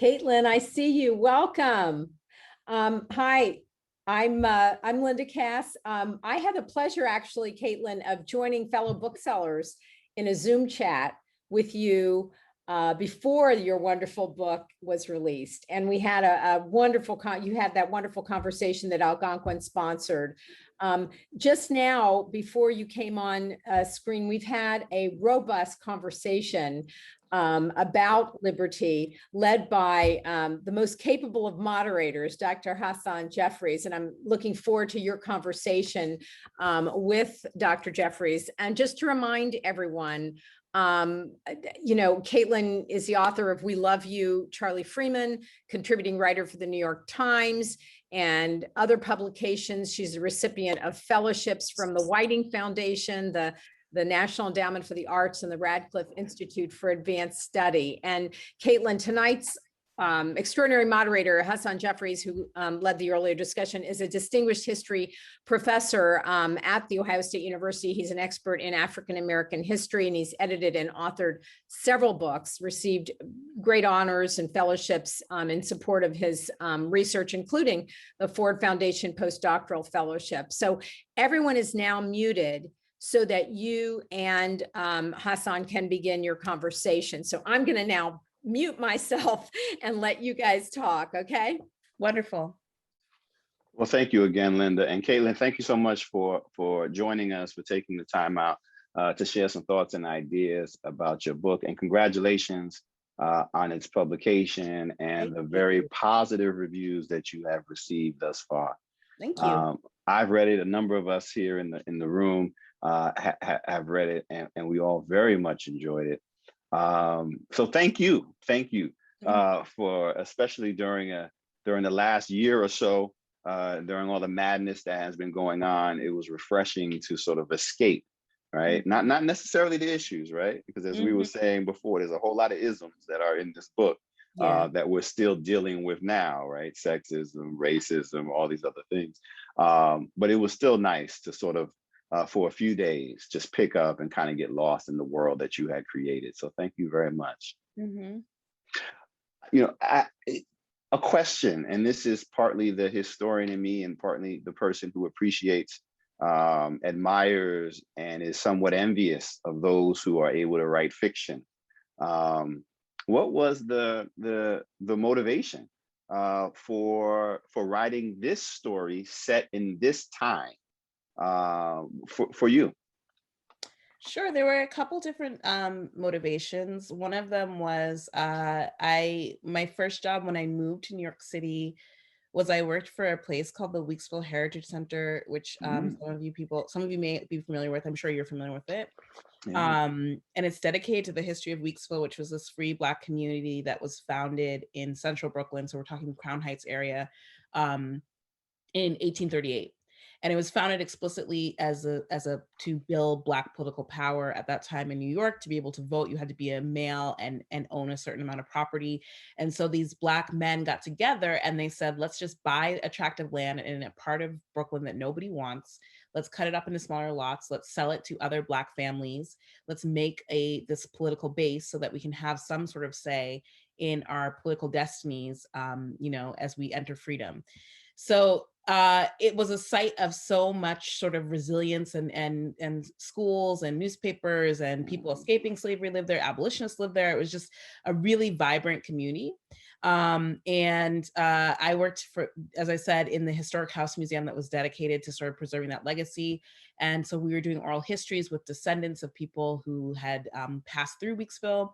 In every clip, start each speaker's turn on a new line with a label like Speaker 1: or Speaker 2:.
Speaker 1: Kaitlyn, I see you. Welcome. Hi, I'm Linda Cass. I had the pleasure, actually, Kaitlyn, of joining fellow booksellers in a Zoom chat with you before your wonderful book was released, and we had a wonderful you had that wonderful conversation that Algonquin sponsored. Just now, before you came on screen, we've had a robust conversation about Libertie, led by the most capable of moderators, Dr. Hasan Jeffries. And I'm looking forward to your conversation with Dr. Jeffries. And just to remind everyone, Kaitlyn is the author of We Love You, Charlie Freeman, contributing writer for the New York Times and other publications. She's a recipient of fellowships from the Whiting Foundation, the National Endowment for the Arts, and the Radcliffe Institute for Advanced Study. And Kaitlyn, tonight's extraordinary moderator, Hasan Jeffries, who led the earlier discussion, is a distinguished history professor at The Ohio State University. He's an expert in African-American history, and he's edited and authored several books, received great honors and fellowships in support of his research, including the Ford Foundation Postdoctoral Fellowship. So everyone is now muted so that you and Hasan can begin your conversation. So I'm going to now mute myself and let you guys talk, okay?
Speaker 2: Wonderful.
Speaker 3: Well, thank you again, Linda. And Kaitlyn, thank you so much for joining us, for taking the time out to share some thoughts and ideas about your book. And congratulations on its publication and the very positive reviews that you have received thus far.
Speaker 2: Thank you.
Speaker 3: I've read it. A number of us here in the room have read it, and we all very much enjoyed it. So thank you for, especially during the last year or so, during all the madness that has been going on. It was refreshing to sort of escape, right? Not necessarily the issues, right? Because as we were saying before, there's a whole lot of isms that are in this book that we're still dealing with now, right? Sexism, racism, all these other things. But it was still nice to sort of, for a few days, just pick up and kind of get lost in the world that you had created. So thank you very much. A question, and this is partly the historian in me and partly the person who appreciates, admires, and is somewhat envious of those who are able to write fiction. What was the motivation for writing this story set in this time for you?
Speaker 2: Sure, there were a couple different motivations. One of them was my first job when I moved to New York City was I worked for a place called the Weeksville Heritage Center, which some of you may be familiar with. I'm sure you're familiar with it. And it's dedicated to the history of Weeksville, which was this free Black community that was founded in central Brooklyn. So we're talking Crown Heights area in 1838. And it was founded explicitly as to build Black political power at that time in New York. To be able to vote, you had to be a male and own a certain amount of property. And so these Black men got together and they said, let's just buy a tract of land in a part of Brooklyn that nobody wants. Let's cut it up into smaller lots. Let's sell it to other Black families. Let's make this political base so that we can have some sort of say in our political destinies, as we enter freedom. So it was a site of so much sort of resilience, and schools and newspapers and people escaping slavery lived there, abolitionists lived there. It was just a really vibrant community. And I worked for, as I said, in the Historic House Museum that was dedicated to sort of preserving that legacy. And so we were doing oral histories with descendants of people who had passed through Weeksville.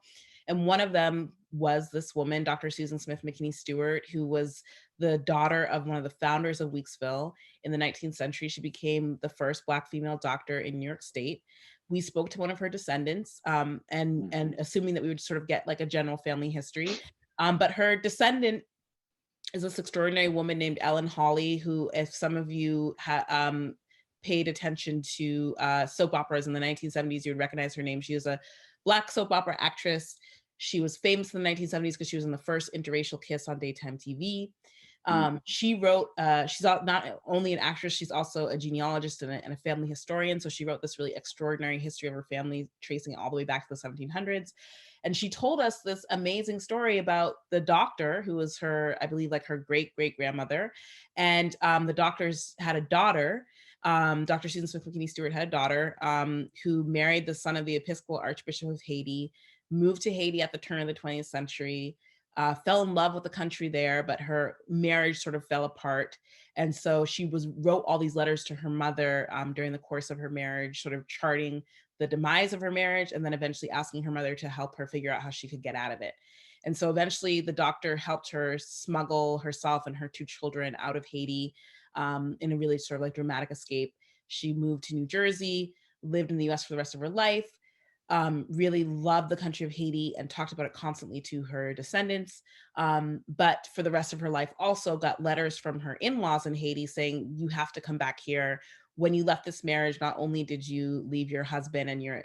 Speaker 2: And one of them was this woman, Dr. Susan Smith McKinney Stewart, who was the daughter of one of the founders of Weeksville in the 19th century. She became the first Black female doctor in New York State. We spoke to one of her descendants, and assuming that we would sort of get like a general family history. But her descendant is this extraordinary woman named Ellen Hawley, who, if some of you paid attention to soap operas in the 1970s, you would recognize her name. She was a Black soap opera actress. She was famous in the 1970s because she was in the first interracial kiss on daytime TV. She wrote, she's not only an actress, she's also a genealogist and a family historian. So she wrote this really extraordinary history of her family, tracing it all the way back to the 1700s. And she told us this amazing story about the doctor who was her, I believe, like her great-great-grandmother. And the doctors had a daughter. Dr. Susan Smith McKinney Stewart had a daughter who married the son of the Episcopal Archbishop of Haiti, moved to Haiti at the turn of the 20th century, fell in love with the country there, but her marriage sort of fell apart. And so she wrote all these letters to her mother during the course of her marriage, sort of charting the demise of her marriage, and then eventually asking her mother to help her figure out how she could get out of it. And so eventually the doctor helped her smuggle herself and her 2 children out of Haiti in a really sort of like dramatic escape. She moved to New Jersey, lived in the US for the rest of her life, really loved the country of Haiti and talked about it constantly to her descendants. But for the rest of her life also got letters from her in-laws in Haiti saying, you have to come back here. When you left this marriage, not only did you leave your husband and your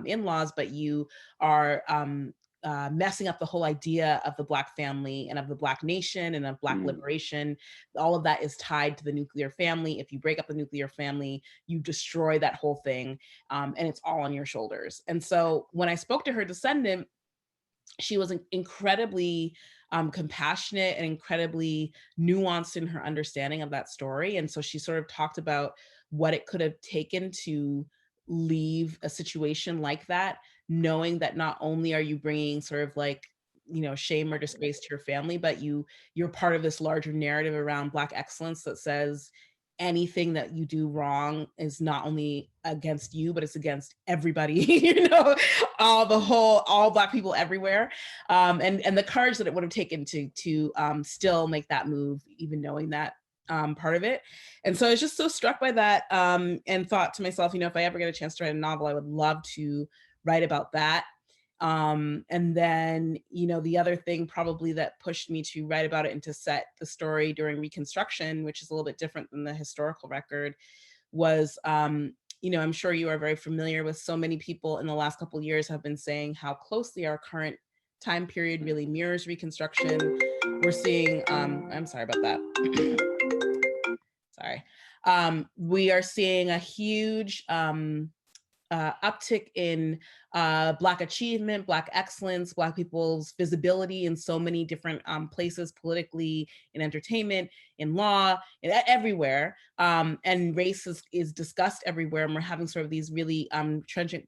Speaker 2: in-laws, but you are messing up the whole idea of the Black family and of the Black nation and of Black liberation. All of that is tied to the nuclear family. If you break up the nuclear family, you destroy that whole thing, and it's all on your shoulders. And so when I spoke to her descendant, she was incredibly compassionate and incredibly nuanced in her understanding of that story. And so she sort of talked about what it could have taken to leave a situation like that, knowing that not only are you bringing sort of like, you know, shame or disgrace to your family, but you're part of this larger narrative around Black excellence that says anything that you do wrong is not only against you, but it's against everybody, you know, all Black people everywhere. And the courage that it would have taken to still make that move, even knowing that part of it. And so I was just so struck by that and thought to myself, you know, if I ever get a chance to write a novel, I would love to write about that. And then, you know, the other thing probably that pushed me to write about it and to set the story during Reconstruction, which is a little bit different than the historical record, was, you know, I'm sure you are very familiar with, so many people in the last couple of years have been saying how closely our current time period really mirrors Reconstruction. We're seeing, I'm sorry about that. Sorry. We are seeing a huge uptick in Black achievement, Black excellence, Black people's visibility in so many different places, politically, in entertainment, in law, everywhere. And race is discussed everywhere. And we're having sort of these really trenchant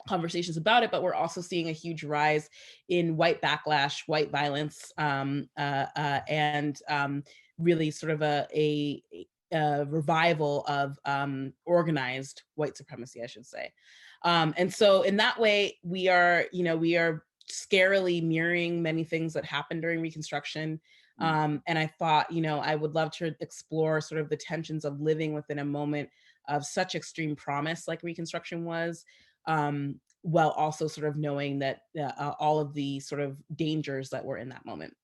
Speaker 2: conversations about it, but we're also seeing a huge rise in white backlash, white violence, and really sort of a revival of organized white supremacy, I should say. And so in that way, we are scarily mirroring many things that happened during Reconstruction. And I thought, you know, I would love to explore sort of the tensions of living within a moment of such extreme promise like Reconstruction was, while also sort of knowing that all of the sort of dangers that were in that moment.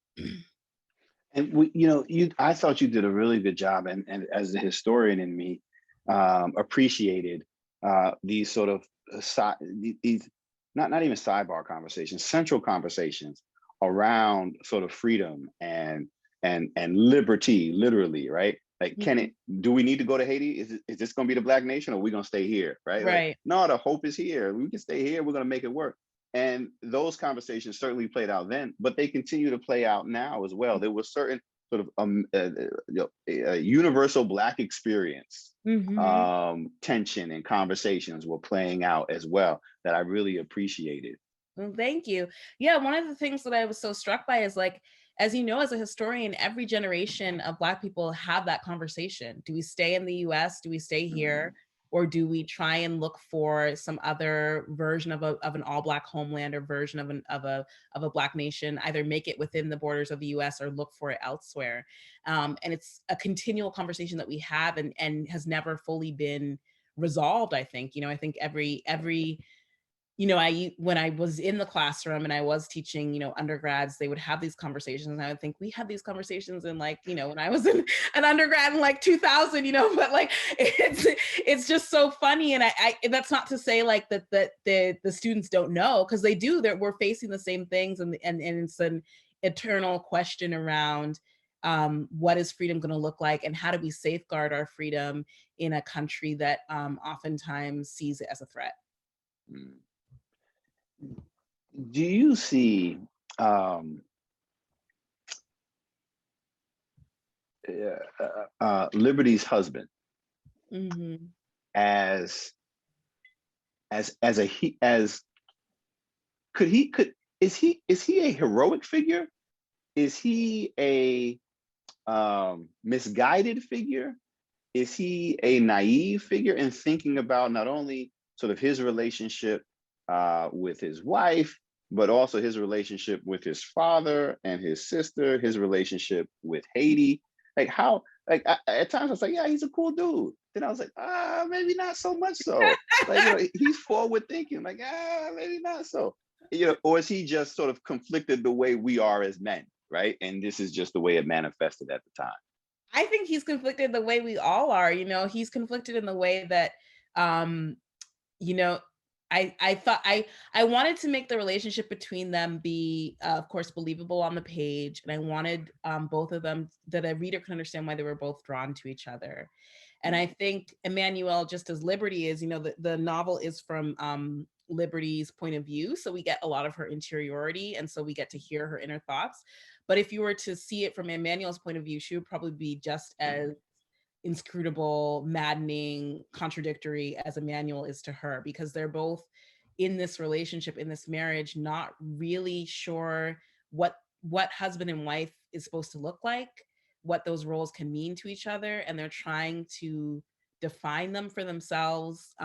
Speaker 3: And I thought you did a really good job, and as a historian in me, appreciated these sort of these not even sidebar conversations, central conversations around sort of freedom and liberty, literally, right? Like, do we need to go to Haiti? Is this going to be the Black nation, or are we going to stay here, right?
Speaker 2: Right.
Speaker 3: Like, no, the hope is here. We can stay here. We're going to make it work. And those conversations certainly played out then, but they continue to play out now as well. There was certain sort of a universal Black experience, tension and conversations were playing out as well that I really appreciated.
Speaker 2: Well, thank you. Yeah, one of the things that I was so struck by is, like, as you know, as a historian, every generation of Black people have that conversation. Do we stay in the US? Do we stay here? Or do we try and look for some other version of an all-Black homeland or version of a Black nation, either make it within the borders of the US or look for it elsewhere? And it's a continual conversation that we have and has never fully been resolved, I think. You know, I think every you know, when I was in the classroom and I was teaching, you know, undergrads, they would have these conversations. And I would think, we had these conversations in, like, you know, when I was an undergrad in like 2000, you know, but like, it's just so funny. And I that's not to say like that the students don't know, because they do. We're facing the same things, and it's an eternal question around what is freedom going to look like, and how do we safeguard our freedom in a country that oftentimes sees it as a threat.
Speaker 3: Do you see Libertie's husband as is he a heroic figure? Is he a misguided figure? Is he a naive figure in thinking about not only sort of his relationship with his wife, but also his relationship with his father and his sister, his relationship with Haiti? Like how, like at times I was like, yeah, he's a cool dude. Then I was like, maybe not so much so. Like, you know, he's forward thinking, like, maybe not so. You know, or is he just sort of conflicted the way we are as men, right? And this is just the way it manifested at the time.
Speaker 2: I think he's conflicted the way we all are. You know, he's conflicted in the way that, you know, I thought I wanted to make the relationship between them be, of course, believable on the page, and I wanted both of them, that a reader could understand why they were both drawn to each other. And I think Emmanuel, just as Libertie is, you know, the novel is from Libertie's point of view, so we get a lot of her interiority, and so we get to hear her inner thoughts. But if you were to see it from Emmanuel's point of view, she would probably be just as inscrutable, maddening, contradictory as Emmanuel is to her, because they're both in this relationship, in this marriage, not really sure what husband and wife is supposed to look like, what those roles can mean to each other, and they're trying to define them for themselves,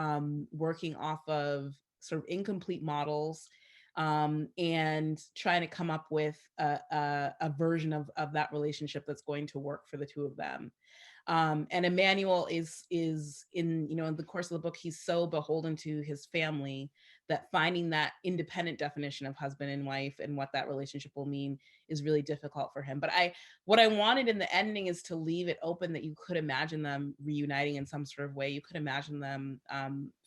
Speaker 2: working off of sort of incomplete models, and trying to come up with a version of that relationship that's going to work for the two of them. And Emmanuel is in, you know, in the course of the book, he's so beholden to his family that finding that independent definition of husband and wife and what that relationship will mean is really difficult for him. But what I wanted in the ending is to leave it open that you could imagine them reuniting in some sort of way. You could imagine them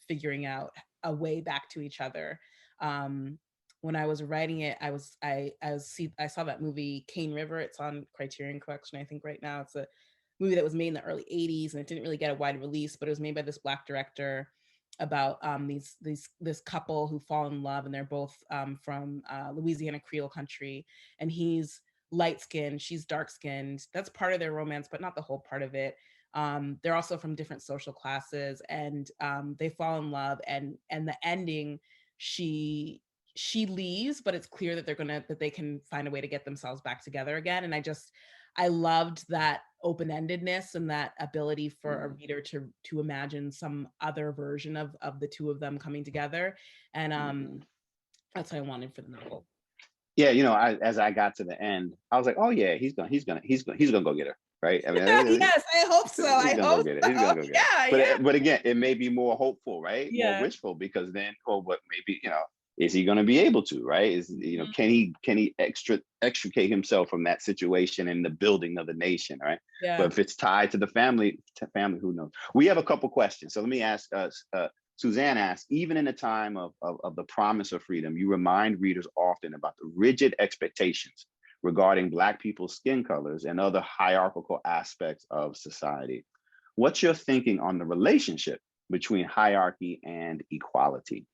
Speaker 2: figuring out a way back to each other. When I was writing it, I saw that movie Cane River. It's on Criterion Collection, I think, right now. It's a movie that was made in the early 80s, and it didn't really get a wide release, but it was made by this Black director about this couple who fall in love, and they're both from Louisiana Creole country, and he's light-skinned, she's dark-skinned. That's part of their romance, but not the whole part of it. They're also from different social classes, and they fall in love, and the ending, she leaves, but it's clear that that they can find a way to get themselves back together again. And I loved that open-endedness and that ability for a reader to imagine some other version of the two of them coming together. And that's what I wanted for the novel.
Speaker 3: Yeah, you know, as I got to the end, I was like, oh yeah, he's gonna go get her, right? I mean,
Speaker 2: yes, I hope so.
Speaker 3: He's gonna go get it. He's gonna go get it. But again, it may be more hopeful, right?
Speaker 2: Yeah.
Speaker 3: More wishful, because then, but maybe, you know, is he going to be able to, right? Is, you know, can he extricate himself from that situation and the building of the nation, right?
Speaker 2: Yeah.
Speaker 3: But if it's tied to the family, who knows? We have a couple questions, so let me ask. Suzanne asks, even in a time of the promise of freedom, you remind readers often about the rigid expectations regarding Black people's skin colors and other hierarchical aspects of society. What's your thinking on the relationship between hierarchy and equality?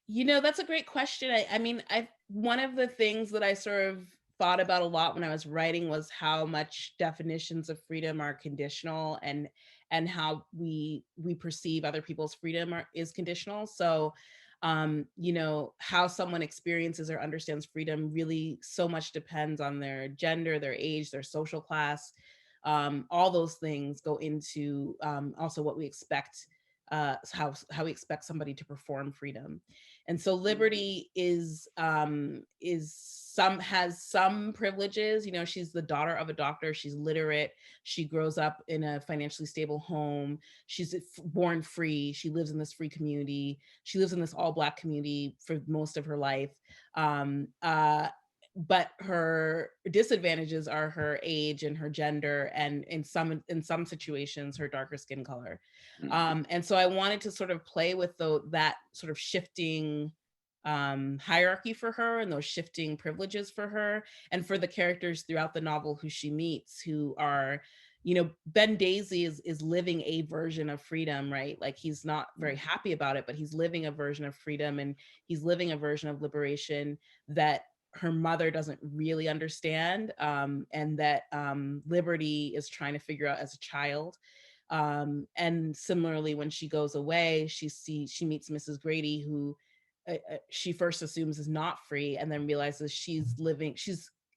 Speaker 2: You know, that's a great question. I mean, one of the things that I sort of thought about a lot when I was writing was how much definitions of freedom are conditional, and how we perceive other people's freedom is conditional. So, you know, how someone experiences or understands freedom really so much depends on their gender, their age, their social class. All those things go into also what we expect, how we expect somebody to perform freedom. And so Libertie has some privileges. You know, she's the daughter of a doctor, she's literate, she grows up in a financially stable home, she's born free, she lives in this free community, she lives in this all Black community for most of her life. But her disadvantages are her age and her gender, and in some situations her darker skin color. And so I wanted to sort of play with that sort of shifting hierarchy for her and those shifting privileges for her, and for the characters throughout the novel who she meets, who are, you know, Ben Daisy is living a version of freedom, right? Like, he's not very happy about it, but he's living a version of freedom, and he's living a version of liberation that her mother doesn't really understand, and that Libertie is trying to figure out as a child. And similarly, when she goes away, she meets Mrs. Grady, who she first assumes is not free, and then realizes she's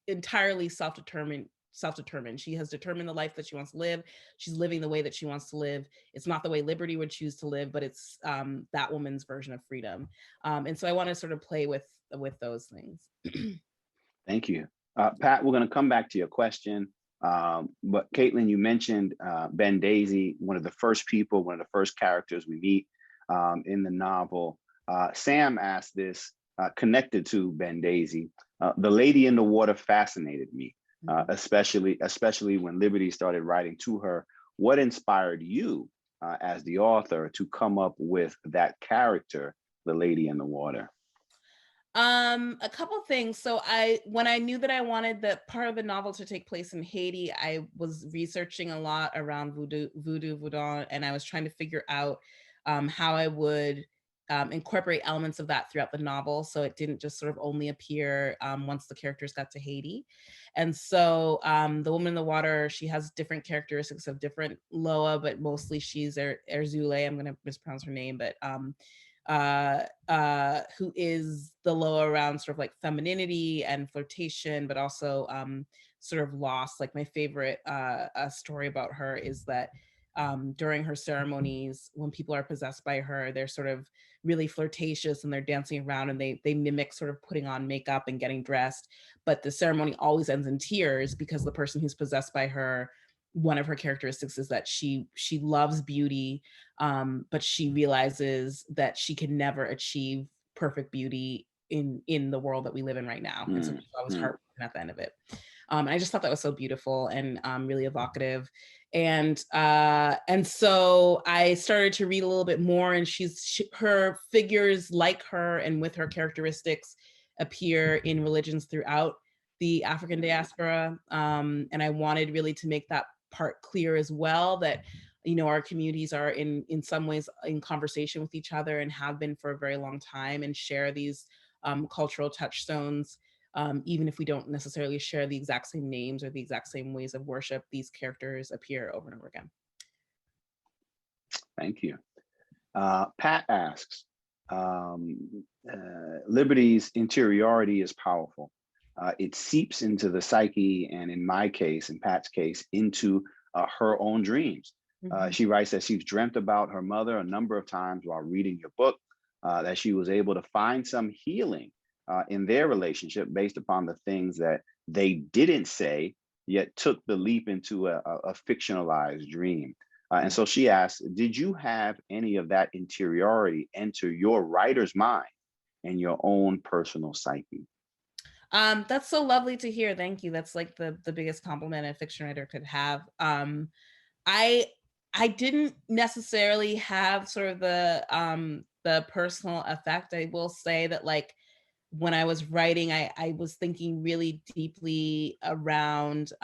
Speaker 2: entirely self-determined. She has determined the life that she wants to live. She's living the way that she wants to live. It's not the way Libertie would choose to live, but it's that woman's version of freedom. And so I want to sort of play with those things.
Speaker 3: Thank you. Pat, we're going to come back to your question. But Kaitlyn, you mentioned Ben Daisy, one of the first characters we meet in the novel. Sam asked this, connected to Ben Daisy. The lady in the water fascinated me, especially when Libertie started writing to her. What inspired you as the author to come up with that character, the lady in the water?
Speaker 2: A couple things. So when I knew that I wanted the part of the novel to take place in Haiti, I was researching a lot around voodoo, and I was trying to figure out how I would incorporate elements of that throughout the novel, so it didn't just sort of only appear once the characters got to Haiti. And so the woman in the water, she has different characteristics of different Loa, but mostly she's Erzule. I'm going to mispronounce her name, but who is the Loa around sort of like femininity and flirtation, but also sort of loss. Like, my favorite story about her is that during her ceremonies, when people are possessed by her, they're sort of really flirtatious and they're dancing around, and they mimic sort of putting on makeup and getting dressed. But the ceremony always ends in tears, because the person who's possessed by her, one of her characteristics is that she loves beauty, but she realizes that she can never achieve perfect beauty in the world that we live in right now. And so she's always heartbroken at the end of it. And I just thought that was so beautiful and really evocative. And so I started to read a little bit more, and her figures like her and with her characteristics appear in religions throughout the African diaspora. And I wanted really to make that part clear as well, that, you know, our communities are in some ways in conversation with each other, and have been for a very long time, and share these cultural touchstones. Even if we don't necessarily share the exact same names or the exact same ways of worship, these characters appear over and over again.
Speaker 3: Thank you. Pat asks, Libertie's interiority is powerful. It seeps into the psyche, and in my case, in Pat's case, into her own dreams. She writes that she's dreamt about her mother a number of times while reading your book, that she was able to find some healing in their relationship based upon the things that they didn't say, yet took the leap into a fictionalized dream. And so she asks, did you have any of that interiority enter your writer's mind and your own personal psyche?
Speaker 2: That's so lovely to hear. Thank you. That's like the biggest compliment a fiction writer could have. I didn't necessarily have sort of the personal effect. I will say that, like, when I was writing, I was thinking really deeply around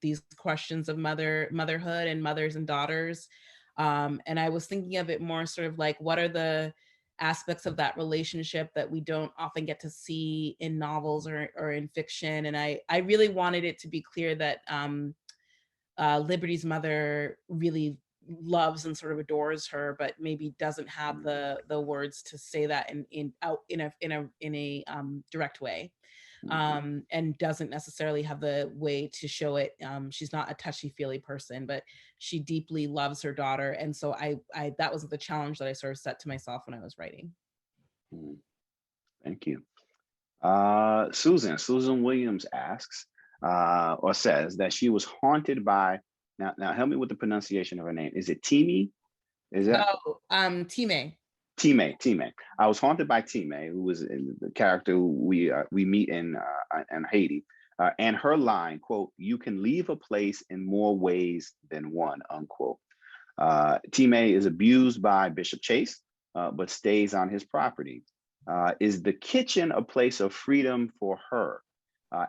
Speaker 2: these questions of motherhood and mothers and daughters. And I was thinking of it more sort of like, what are the aspects of that relationship that we don't often get to see in novels or in fiction. And I really wanted it to be clear that Libertie's mother really loves and sort of adores her, but maybe doesn't have the words to say that in a direct way, and doesn't necessarily have the way to show it. She's not a touchy-feely person, but she deeply loves her daughter, and so I that was the challenge that I sort of set to myself when I was writing.
Speaker 3: Thank you. Susan Williams asks, or says that she was haunted by, now help me with the pronunciation of her name. Is it Temi? Is that?
Speaker 2: Temi.
Speaker 3: Temi. I was haunted by Temi, who was the character we meet in Haiti, and her line, quote, "You can leave a place in more ways than one," unquote. Temi is abused by Bishop Chase, but stays on his property. Is the kitchen a place of freedom for her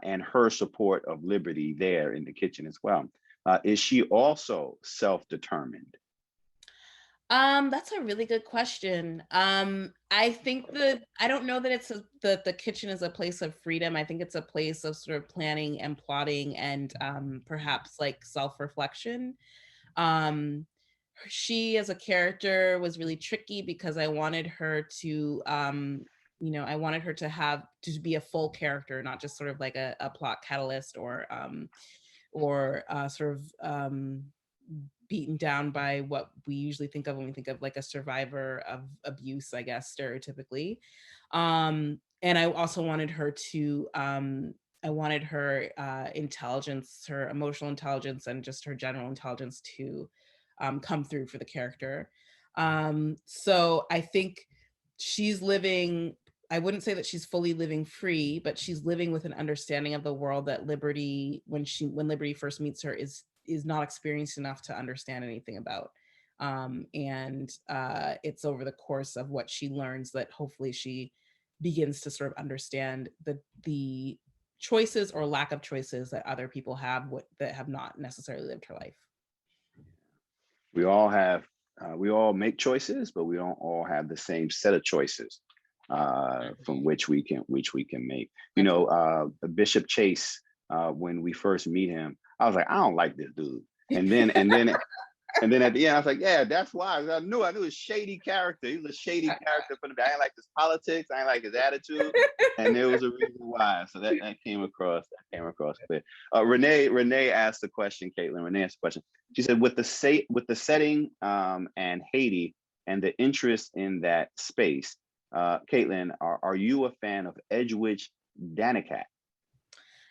Speaker 3: and her support of Libertie there in the kitchen as well? Is she also self-determined?
Speaker 2: That's a really good question. I think that I don't know that the kitchen is a place of freedom. I think it's a place of sort of planning and plotting and perhaps like self-reflection. Um, she as a character was really tricky because I wanted her to I wanted her to have to be a full character, not just sort of like a plot catalyst or sort of beaten down by what we usually think of when we think of like a survivor of abuse, I guess, stereotypically. And I also wanted her to I wanted her intelligence, her emotional intelligence, and just her general intelligence to come through for the character. So I think she's living, I wouldn't say that she's fully living free, but she's living with an understanding of the world that Libertie, when Libertie first meets her, is not experienced enough to understand anything about. And it's over the course of what she learns that hopefully she begins to sort of understand the choices or lack of choices that other people have that have not necessarily lived her life.
Speaker 3: We all make choices, but we don't all have the same set of choices from which we can make. You know, Bishop Chase, when we first meet him, I was like, I don't like this dude. And then at the end, I was like, yeah, that's why. I knew his shady character. He was a shady character from the I didn't like his politics, I didn't like his attitude. And there was a reason why. So that came across clear. Renee asked the question, Kaitlyn. Renee asked the question. She said, with the setting and Haiti and the interest in that space, Kaitlyn, are you a fan of Edgewitch Danicat?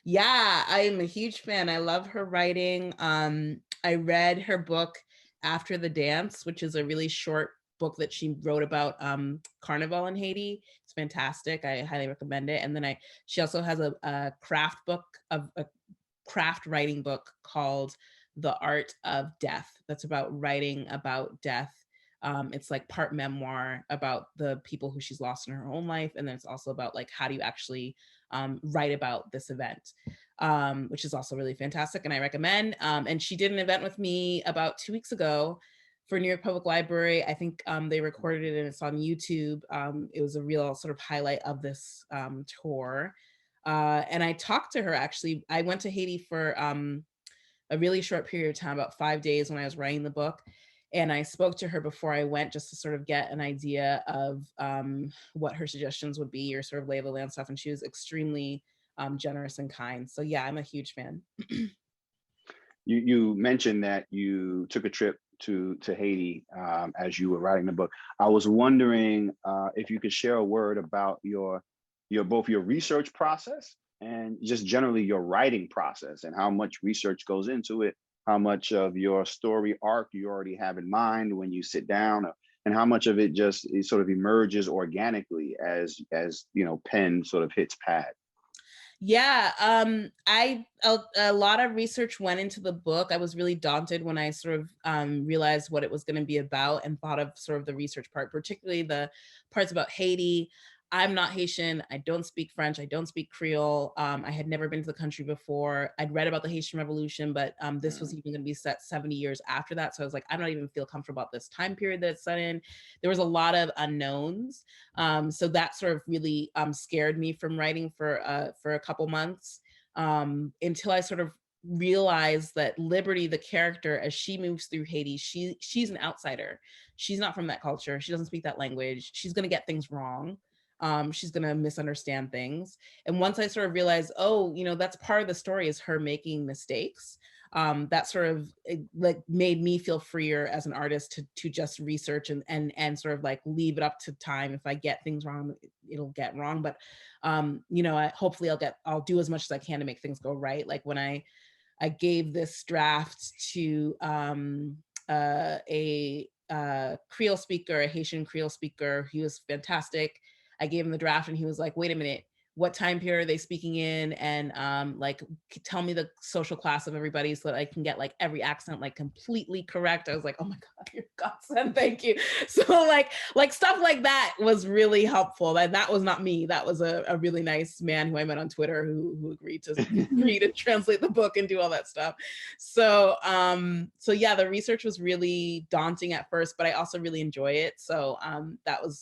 Speaker 2: Yeah, I'm a huge fan. I love her writing. I read her book After the Dance, which is a really short book that she wrote about Carnival in Haiti. It's fantastic. I highly recommend it. And then she also has a craft book, of a craft writing book called The Art of Death. That's about writing about death. It's like part memoir about the people who she's lost in her own life. And then it's also about like, how do you actually write about this event, which is also really fantastic and I recommend. And she did an event with me about 2 weeks ago for New York Public Library. I think they recorded it and it's on YouTube. It was a real sort of highlight of this tour. And I talked to her, actually. I went to Haiti for a really short period of time, about 5 days when I was writing the book. And I spoke to her before I went just to sort of get an idea of what her suggestions would be or sort of lay of the land stuff. And she was extremely generous and kind. So yeah, I'm a huge fan.
Speaker 3: You mentioned that you took a trip to Haiti as you were writing the book. I was wondering if you could share a word about your both your research process and just generally your writing process and how much research goes into it, how much of your story arc you already have in mind when you sit down, and how much of it just sort of emerges organically as pen sort of hits pad.
Speaker 2: Yeah, a lot of research went into the book. I was really daunted when I sort of realized what it was going to be about and thought of sort of the research part, particularly the parts about Haiti. I'm not Haitian. I don't speak French. I don't speak Creole. I had never been to the country before. I'd read about the Haitian Revolution, but this was even going to be set 70 years after that. So I was like, I don't even feel comfortable about this time period that it's set in. There was a lot of unknowns. So that sort of really scared me from writing for a couple months until I sort of realized that Libertie, the character, as she moves through Haiti, she's an outsider. She's not from that culture. She doesn't speak that language. She's going to get things wrong. She's going to misunderstand things. And once I sort of realized, oh, that's part of the story is her making mistakes. That sort of like made me feel freer as an artist to just research and sort of like leave it up to time. If I get things wrong, it'll get wrong. But hopefully I'll do as much as I can to make things go right. Like when I gave this draft to a Creole speaker, a Haitian Creole speaker, he was fantastic. I gave him the draft and he was like, wait a minute, what time period are they speaking in, and like tell me the social class of everybody so that I can get like every accent like completely correct. I was like, oh my God, you're a godsend, thank you. So like stuff like that was really helpful. And that was not me. That was a really nice man who I met on Twitter who agreed to translate the book and do all that stuff. So so yeah, the research was really daunting at first, but I also really enjoy it. So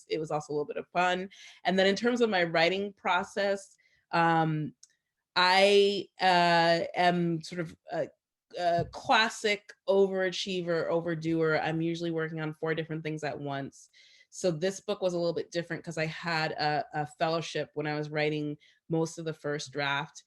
Speaker 2: it was also a little bit of fun. And then in terms of my writing process, I am sort of a classic overachiever, overdoer. I'm usually working on 4 different things at once. So this book was a little bit different because I had a fellowship when I was writing most of the first draft.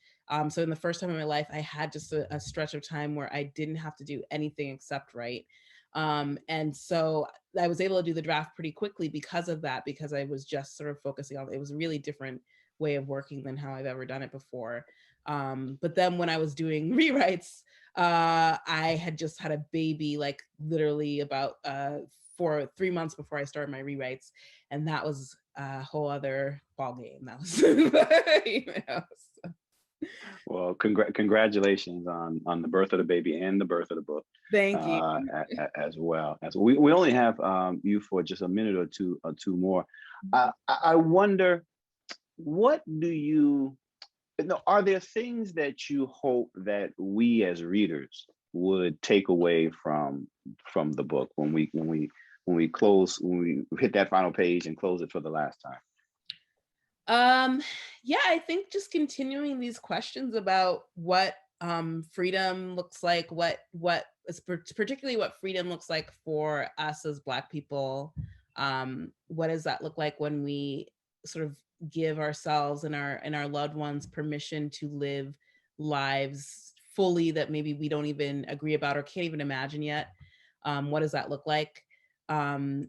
Speaker 2: So in the first time in my life, I had just a stretch of time where I didn't have to do anything except write. And so I was able to do the draft pretty quickly because of that, because I was just sort of focusing on, it was a really different way of working than how I've ever done it before. But then when I was doing rewrites, I had just had a baby, like literally about 3 months before I started my rewrites. And that was a whole other ball game. That was, you know, so.
Speaker 3: Well, congratulations on the birth of the baby and the birth of the book.
Speaker 2: Thank you.
Speaker 3: As well. We only have you for just a minute or two more. I wonder, what do you know, are there things that you hope that we as readers would take away from the book when we hit that final page and close it for the last time?
Speaker 2: Yeah, I think just continuing these questions about what freedom looks like, particularly what freedom looks like for us as Black people. What does that look like when we sort of give ourselves and our loved ones permission to live lives fully that maybe we don't even agree about or can't even imagine yet? What does that look like? And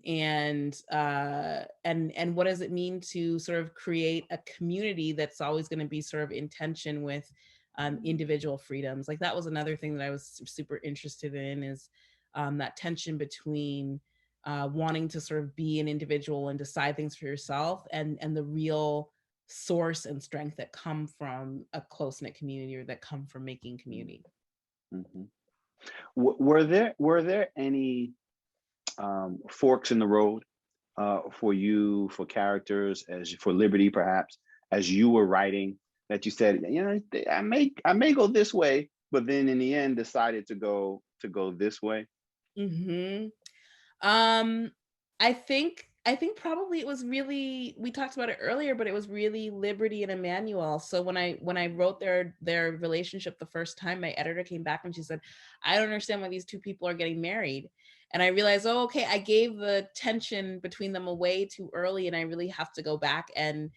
Speaker 2: what does it mean to sort of create a community that's always going to be sort of in tension with individual freedoms? Like that was another thing that I was super interested in, is that tension between wanting to sort of be an individual and decide things for yourself, and the real source and strength that come from a close-knit community, or that come from making community.
Speaker 3: Mm-hmm. Were there any forks in the road for you, for characters, as for Libertie perhaps, as you were writing, that you said, you know, I may go this way, but then in the end decided to go this way?
Speaker 2: Mm-hmm. I think probably it was really, we talked about it earlier, but it was really Libertie and Emmanuel. So when I wrote their relationship the first time, my editor came back and she said, I don't understand why these two people are getting married. And I realized, oh, okay, I gave the tension between them away too early, and I really have to go back and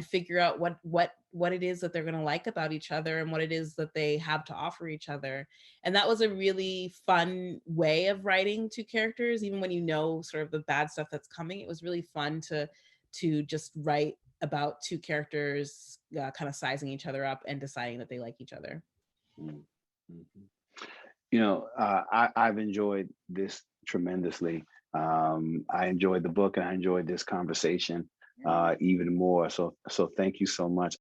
Speaker 2: figure out what it is that they're going to like about each other, and what it is that they have to offer each other. And that was a really fun way of writing two characters, even when you know sort of the bad stuff that's coming. It was really fun to just write about two characters kind of sizing each other up and deciding that they like each other.
Speaker 3: Mm-hmm. You know, I've enjoyed this tremendously. I enjoyed the book, and I enjoyed this conversation even more. So thank you so much.